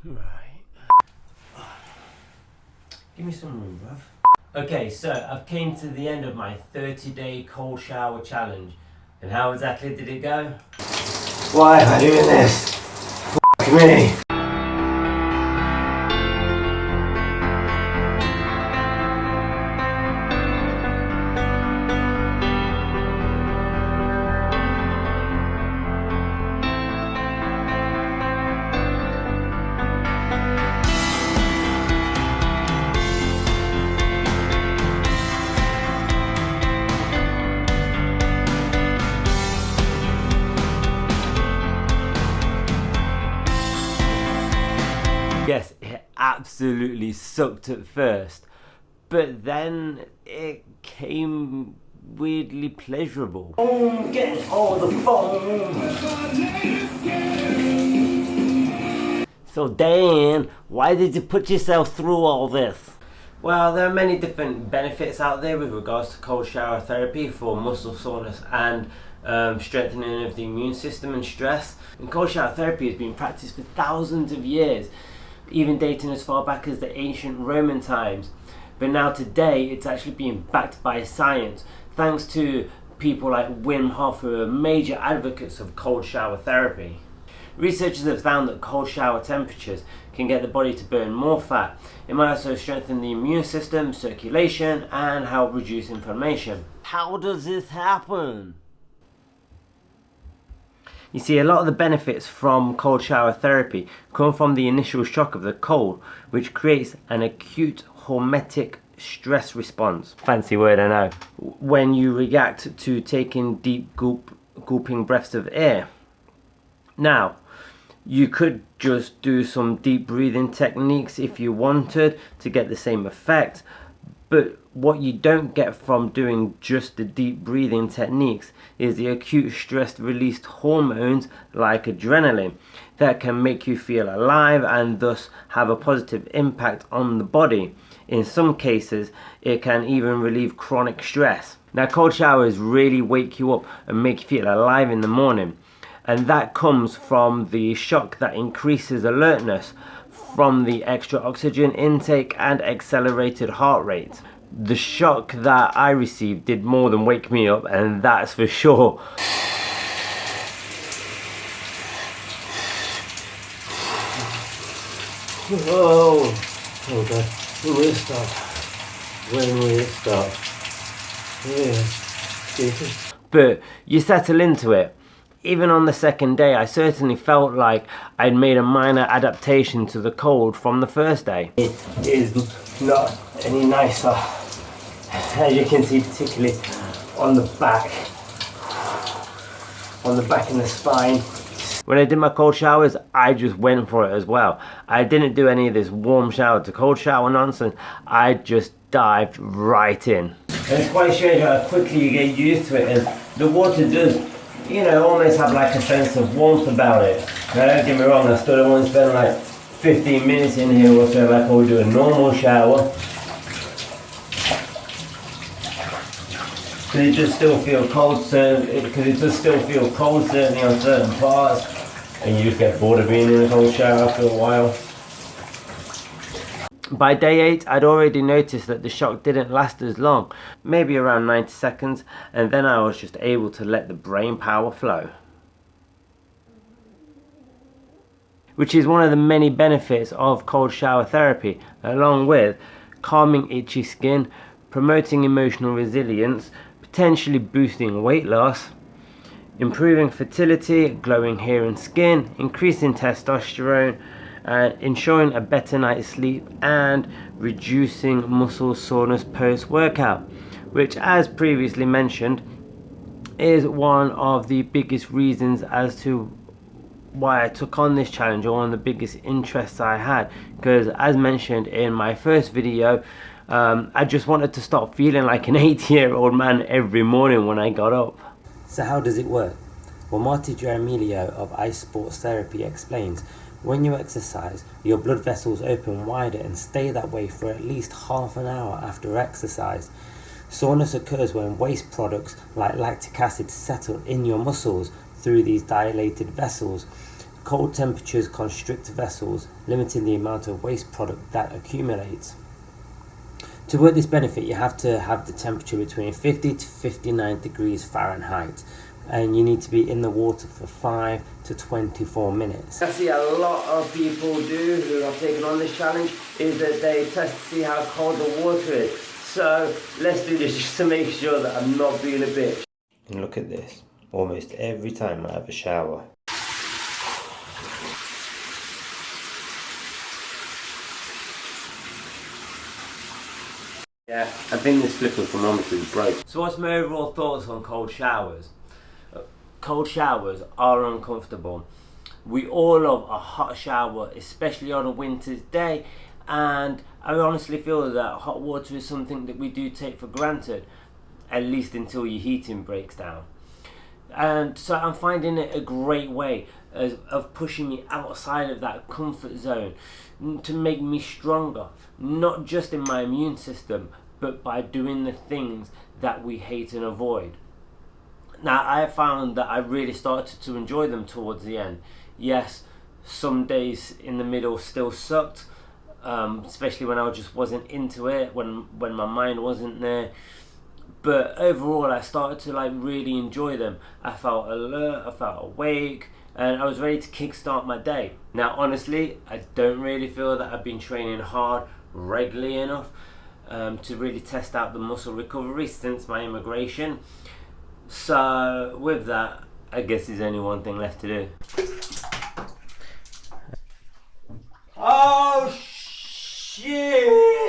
Right. Give me some room, bruv. Okay, so I've came to the end of my 30-day cold shower challenge. And how exactly did it go? Why am I doing this? F*** me. Yes, it absolutely sucked at first, but then it came weirdly pleasurable. Get all the foam. So Dan, why did you put yourself through all this? Well, there are many different benefits out there with regards to cold shower therapy for muscle soreness and strengthening of the immune system and stress. And cold shower therapy has been practiced for thousands of years, even dating as far back as the ancient Roman times. But now today it's actually being backed by science, thanks to people like Wim Hof, who are major advocates of cold shower therapy. Researchers have found that cold shower temperatures can get the body to burn more fat. It might also strengthen the immune system, circulation, and help reduce inflammation. How does this happen? You see, a lot of the benefits from cold shower therapy come from the initial shock of the cold, which creates an acute hormetic stress response. Fancy word, I know. When you react to taking deep gulping breaths of air. Now, you could just do some deep breathing techniques if you wanted to get the same effect, but what you don't get from doing just the deep breathing techniques is the acute stress released hormones like adrenaline that can make you feel alive and thus have a positive impact on the body. In some cases, it can even relieve chronic stress. Now, cold showers really wake you up and make you feel alive in the morning, and that comes from the shock that increases alertness from the extra oxygen intake and accelerated heart rate. The shock that I received did more than wake me up, and that's for sure. Whoa! Oh God, when will it stop? When will it stop? Yeah. But you settle into it. Even on the second day, I certainly felt like I'd made a minor adaptation to the cold from the first day. It is not any nicer, as you can see, particularly on the back and the spine. When I did my cold showers, I just went for it as well. I didn't do any of this warm shower to cold shower nonsense. I just dived right in. And it's quite strange how quickly you get used to it, and the water does, you know, almost have like a sense of warmth about it. Now, don't get me wrong, I still don't want to spend like 15 minutes in here or so like I would do a normal shower. Because it does still feel cold, certainly on certain parts, and you just get bored of being in a cold shower after a while. By day 8, I'd already noticed that the shock didn't last as long, maybe around 90 seconds, and then I was just able to let the brain power flow. Which is one of the many benefits of cold shower therapy, along with calming itchy skin, promoting emotional resilience, potentially boosting weight loss, improving fertility, glowing hair and skin, increasing testosterone, ensuring a better night's sleep, and reducing muscle soreness post-workout, which, as previously mentioned, is one of the biggest reasons as to why I took on this challenge, or one of the biggest interests I had, because as mentioned in my first video, I just wanted to stop feeling like an 80-year-old man every morning when I got up. So how does it work? Well, Marty Jaramillo of Ice Sports Therapy explains, when you exercise, your blood vessels open wider and stay that way for at least half an hour after exercise. Soreness occurs when waste products like lactic acid settle in your muscles through these dilated vessels, Cold temperatures constrict vessels, limiting the amount of waste product that accumulates. To work this benefit, you have to have the temperature between 50 to 59 degrees Fahrenheit, and you need to be in the water for 5 to 24 minutes. I see a lot of people do who have taken on this challenge is that they test to see how cold the water is. So let's do this just to make sure that I'm not being a bitch. And look at this, almost every time I have a shower. Yeah, I think this flipper thermometer is broke. So what's my overall thoughts on cold showers? Cold showers are uncomfortable. We all love a hot shower, especially on a winter's day, and I honestly feel that hot water is something that we do take for granted, at least until your heating breaks down. And so I'm finding it a great way of pushing me outside of that comfort zone to make me stronger, not just in my immune system, but by doing the things that we hate and avoid. Now, I found that I really started to enjoy them towards the end. Yes, some days in the middle still sucked, especially when I just wasn't into it, when my mind wasn't there. But overall, I started to really enjoy them. I felt alert, I felt awake, and I was ready to kickstart my day. Now, honestly, I don't really feel that I've been training hard regularly enough to really test out the muscle recovery since my immigration. So with that, I guess there's only one thing left to do. Oh shit!